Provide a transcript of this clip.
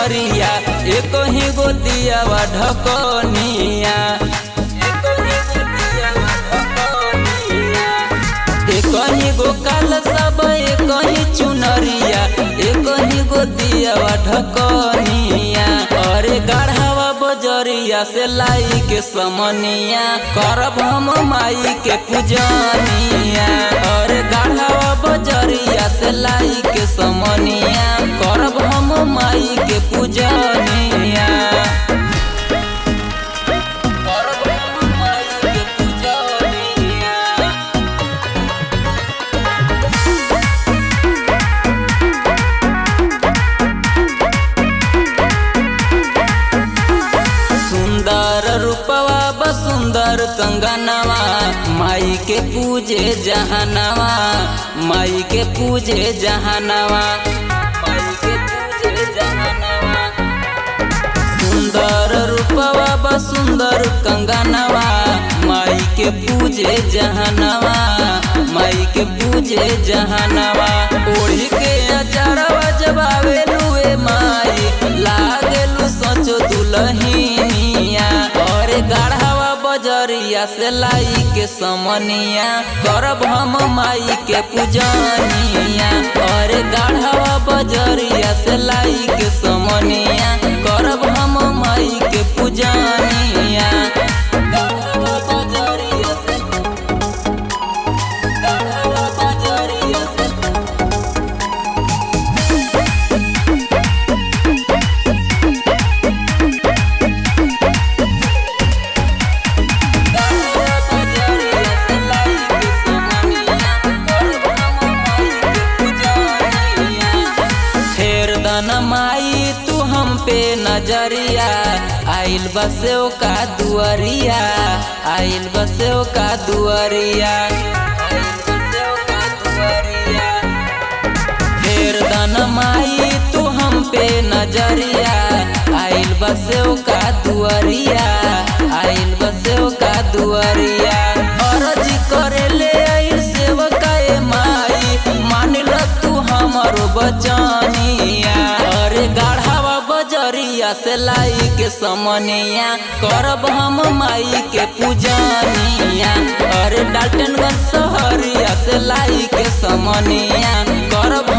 चुनरिया एक ही गो दियावा ढकनिया एक ही गो काल सब एक ही चुनरिया एक ही गो दियावा ढकनिया अरे गढ़ावा बजरिया से लाई के समनिया करब हम माई के पूजनिया अरे गढ़ावा बजरिया से लाई के समनिया करब हम माई के पूजनिया रूपवा बसुंदर कंगनवा माई के पूजे जहानवा माई के पूजे जहानवा माई के पूजे जहानवा सुंदर रूपवा बसुंदर कंगनवा माई के पूजे जहानवा माई के पूजे जहानवा ओढ़ी के अचारवा जब आवेलुए माई लागेलु सचो दुलहिनिया अरे गढ़ावा बजरिया से लाई के समनिया करब हम माई के पूजनिया अरे गढ़ावा बजरिया से लाई के समनिया करब हम माई के पूजनिया माई तू हम पे नजरिया आइल बसेव का दुआरिया आइल बसेव का दुआरिया फेर दन माई तू हम पे नजरिया आइल बसेव का दुआरिया आइल बसेव का दुआरिया अर्जी करे ले आइल सेवका माई मान ल तू हमारो बचनिया अरे गढ़ावा बजरिया से लाई के समनिया करब हम माई के पूजनिया अरे डाल्टनगंज शहरिया से लाई के समनिया करब